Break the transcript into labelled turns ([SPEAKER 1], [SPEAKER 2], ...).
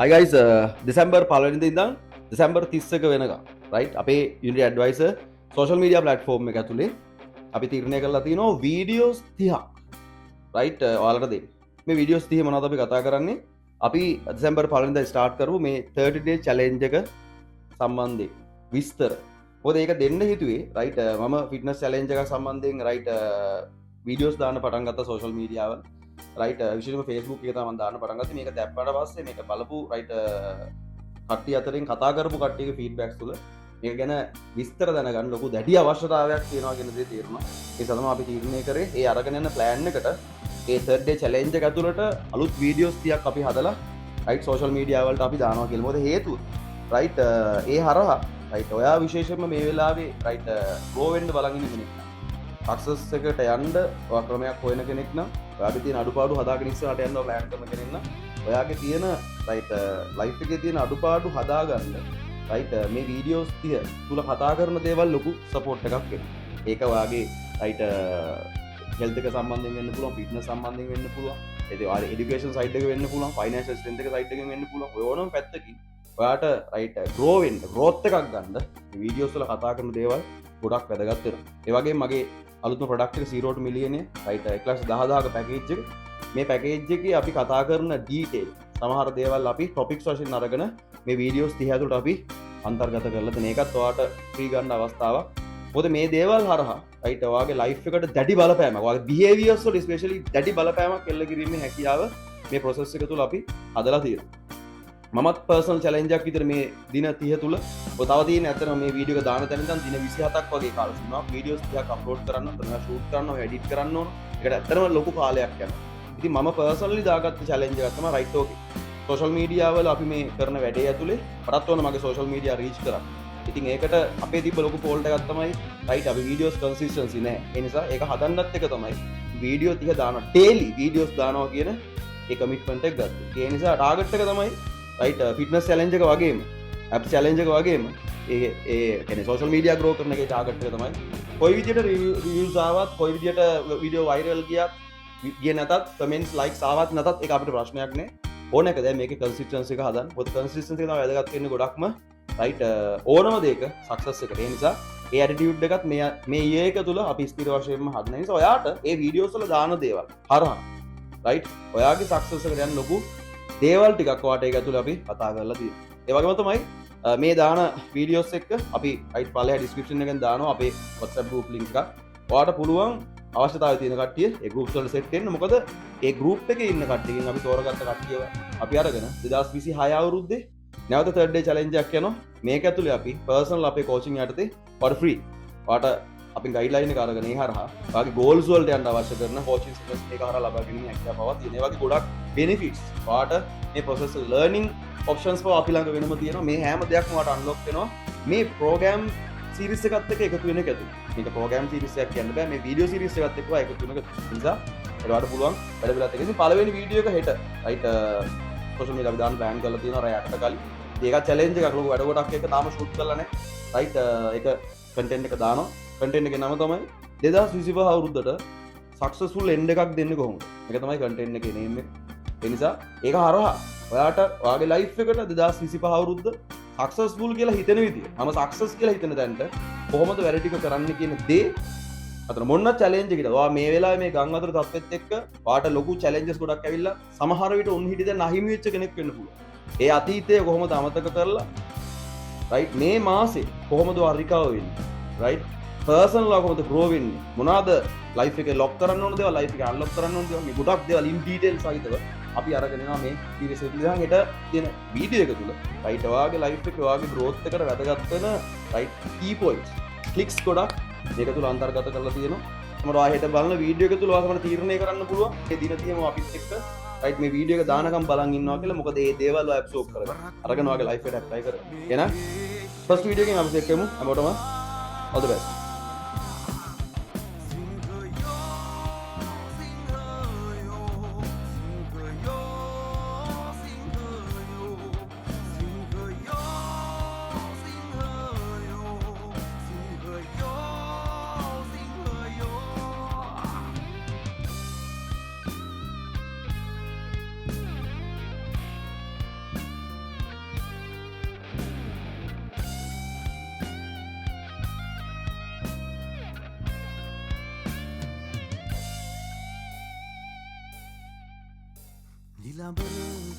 [SPEAKER 1] Hi guys, December පළවෙනිදා ඉඳන් December 31 වෙනකම් right අපේ Unity Advisor social media platform එක ඇතුලේ අපි තීරණය කරලා තියෙනවා videos 30ක් right ඔයාලට දෙන්න. මේ videos 30 මොනවද අපි කතා කරන්නේ? අපි December පළවෙනිදා start කරමු මේ 30 day challenge එක සම්බන්ධයෙන් විස්තර. මොකද ඒක දෙන්න හිතුවේ right මම fitness challenge එකක් සම්බන්ධයෙන් right videos දාන්න පටන් ගත්තා social media වල. රයිට විශේෂම ෆේස්බුක් එක තමයි දාන්න පටන් ගත්තේ. මේක දැප්පට පස්සේ මේක බලපු රයිට කට්ටිය අතරින් කතා කරපු කට්ටියගේ ෆීඩ්බැක්ස් තුල මේක ගැන විස්තර දැනගන්න ලොකු දැඩි අවශ්‍යතාවයක් තියෙනවා කියන දේ තේරුණා. ඒ නිසා තමයි අපි තීරණය කරේ ඒ අරගෙන යන ප්ලෑන් එකට ඒ 3rd day challenge එක ඇතුළට අලුත් වීඩියෝස් 30ක් අපි හදලා රයිට් සෝෂල් මීඩියා වලට අපි දානවා කියලා. මොකද හේතුව රයිට් ඒ හරහා රයිට් ඔයා විශේෂයෙන්ම මේ වෙලාවේ රයිට් ග්‍රෝ වෙන්න බලන් ඉන්න කෙනෙක් නම් සක්සස් එකට යන්න ඔයා ක්‍රමයක් හොයන කෙනෙක් නම් ඔයාගේ තියෙන අඩුපාඩු හදාගෙන ඉස්සරහට යන්න ප්ලෑන් කරන කෙනෙක් නම් ඔයාගේ තියෙන රයිට් ලයිෆ් එකේ තියෙන අඩුපාඩු හදාගන්න රයිට් මේ වීඩියෝස් 30 තුල කතා කරන දේවල් ලොකු සපෝට් එකක් වෙනවා. ඒක ඔයාගේ රයිට් හෙල්ත් එක සම්බන්ධයෙන් වෙන්න පුළුවන්, ෆිට්නස් සම්බන්ධයෙන් වෙන්න පුළුවන්, ඒ ඔයාගේ এডুকেෂන් සයිඩ් එක වෙන්න පුළුවන්, ෆයිනෑන්ෂල් ස්ට්‍රෙන්ත් එක සයිඩ් එකෙන් වෙන්න පුළුවන්. ඔය ඕනම පැත්තකින් ඔයාට රයිට් ග්‍රෝ වෙන්න, growth එකක් ගන්න මේ වීඩියෝස් වල කතා කරන දේවල් ගොඩක් වැදගත් වෙනවා. ඒ වගේම මගේ අලුත්ම ප්‍රොඩක්ට් එක 0 to million රයිට් 1,10,000ක පැකේජ් එක. මේ පැකේජ් එකේ අපි කතා කරන ඩීටේල් සමහර දේවල් අපි ටොපික්ස් වශයෙන් අරගෙන මේ වීඩියෝස් 30 ඇතුළට අපි අන්තර්ගත කරලා තියෙන එකත් ඔයාට ෆ්‍රී ගන්න අවස්ථාවක්. මොකද මේ දේවල් හරහා රයිට් ඔයාගේ ලයිෆ් එකට දැඩි බලපෑමක්, ඔයාගේ බිහේවියර්ස් වල ස්පෙෂලි දැඩි බලපෑමක් එල්ල කිරීමේ හැකියාව මේ ප්‍රොසෙස් එක තුළ අපි හදලා තියෙනවා. මමත් පර්සනල් චැලෙන්ජ් එකක් විතර මේ දින 30 තුල ඔය තව තියෙන ඇත්තටම මේ වීඩියෝ එක දාන තැන ඉඳන් දින 27ක් වගේ කාල සීමාවක් වීඩියෝස් 30ක් අප්ලෝඩ් කරන්න ඕන, ෂූට් කරන්න ඕන, එඩිට් කරන්න ඕන. ඒකට ඇත්තටම ලොකු කාලයක් යනවා. ඉතින් මම පර්සනලි දාගත්ත චැලෙන්ජ් එකක් තමයි රයිට් ඕකේ. සෝෂල් මීඩියා වල අපි මේ කරන වැඩේ ඇතුලේ මටත් ඕන මගේ සෝෂල් මීඩියා රීච් කරන්න. ඉතින් ඒකට අපේ තිබ්බ ලොකු ෆෝල්ට් එකක් තමයි රයිට් අපි වීඩියෝස් කන්සිස්ටන්සි නැහැ. ඒ නිසා ඒක හදන්නත් එක තමයි වීඩියෝ 30 දානවා, ඩේලි වීඩියෝස් දානවා කියන ඒ කමිට්මන්ට් එක ගත්තා. ඒ නිසා ටාගට් එක තමයි රයිට් ෆිට්නස් චැලෙන්ජ් එක වගේම ඇප් චැලෙන්ජ් එක වගේම ඒ කියන්නේ සෝෂල් මීඩියා ග්‍රෝ කරන එකේ ටාගට් එක තමයි කොයි විදියට රිවිව්ස් ආවත්, කොයි විදියට වීඩියෝ වයිරල් ගියත් ගියේ නැතත්, කමෙන්ට්ස් ලයික්ස් ආවත් නැතත් ඒක අපිට ප්‍රශ්නයක් නෑ. ඕන එක දැන් මේකේ කන්සිස්ටන්සි එක හදන්න. මොකද කන්සිස්ටන්සි එක තමයි වැදගත් වෙන්නේ ගොඩක්ම රයිට් ඕනම දෙයක සක්සස් එකට. ඒ නිසා ඒ ඇටිටියුඩ් එකත් මේ ඊයේ එක තුල අපි ස්ථිර වශයෙන්ම හදන නිසා ඔයාට ඒ වීඩියෝස් වල දාන දේවල් හරහා රයිට් ඔයාගේ සක්සස් එකට යන ලොකු දේවල් ටිකක් වාට ඒක ඇතුළේ අපි කතා කරලා තියෙනවා. ඒ වගේම තමයි මේ දාන වීඩියෝස් එක්ක අපි රයිට් පල්ලෙහා ඩිස්ක්‍රිප්ෂන් එකෙන් දානවා අපේ WhatsApp group link එකක්. ඔයාට පුළුවන් අවශ්‍යතාවය තියෙන කට්ටිය ඒ groups වල සෙට් වෙන්න. මොකද ඒ group එකේ ඉන්න කට්ටියකින් අපි තෝරගත්ත කට්ටියව අපි අරගෙන 2026 අවුරුද්දේ නැවත 3rd day challenge එකක් යනවා. මේක ඇතුළේ අපි personal අපේ coaching යටතේ for free ඔයාට අපි ගයිඩ්ලයින් එක අරගෙන ඒ හරහා ඔයාගේ goals වලට යන්න අවශ්‍ය කරන coaching service එක හරහා ලබා ගැනීම හැකියාවක් තියෙන. ඒ වගේ ගොඩක් benefits ඔයාට මේ process learning options පව අපි ළඟ වෙනම තියෙනවා. මේ හැම දෙයක්ම ඔයාට unlock වෙනවා මේ program series එකත් එක්ක එකතු වෙන එක ඇතුළේ. මේක program series එකක් කියන්න බෑ. මේ video series එකත් එක්ක එකතු වෙන එක නිසා ඔයාලට පුළුවන් වැඩ පිළිවෙලත් එක්ක. ඉතින් පළවෙනි වීඩියෝ එක හෙට right social media අපි දාන්න plan කරලා තියෙනවා රෑ 8ට කලින්. ඒක challenge එකක් ලොකු වැඩ කොටක් එක තාම shoot කරලා නැහැ. right ඒක content එක දානවා. content එකේ නම තමයි 2025 අවුරුද්දට successful end එකක් දෙන්නේ කොහොමද? මේක තමයි content එකේ name එක. ඒ නිසා ඒක හරහා ඔයාට ඔයාගේ life එකට 2025 අවුරුද්ද successful කියලා හිතෙන විදිය, මම success කියලා හිතන තැනට කොහොමද වැඩ ටික කරන්න කියන දේ අතන මොන challenge එකද? ඔයා මේ වෙලාවේ මේ ගම් අතර තත්ත්වෙත් එක්ක ඔයාට ලොකු challenges ගොඩක් ඇවිල්ලා සමහර විට උන් හිටි දැන් අහිමි වෙච්ච කෙනෙක් වෙන්න පුළුවන්. ඒ අතීතය කොහොමද අමතක කරලා right මේ මාසේ කොහොමද ඔයා recover වෙන්නේ? right personal කොහොමද grow වෙන්නේ? මොනවාද life එකේ lock කරන්න ඕන දේවල්, life එකේ unlock කරන්න ඕන දේවල්, මේ ගොඩක් දේවල් in detail සහිතව අපි අරගෙන යනවා මේ series එක. ඉතින් හෙට තියෙන වීඩියෝ එක තුල right ඔයාගේ life එකේ ඔයාගේ growth එකට වැදගත් වෙන right key points clicks ගොඩක් මේක තුල අන්තර්ගත කරලා තියෙනවා. තමයි ඔයා හෙට බලන වීඩියෝ එක තුල ඔයාලට තීරණය කරන්න පුළුවන් මේ දින 30ම අපිත් එක්ක right මේ වීඩියෝ එක දානකම් බලන් ඉන්නවා කියලා. මොකද මේ දේවල් ඔයා absorb කරගන්න අරගෙන ඔයාගේ life එකට apply කරගන්න. එහෙනම් first video එකෙන් අපි එක්කමු. හැමෝටම all the best.
[SPEAKER 2] නිලඹර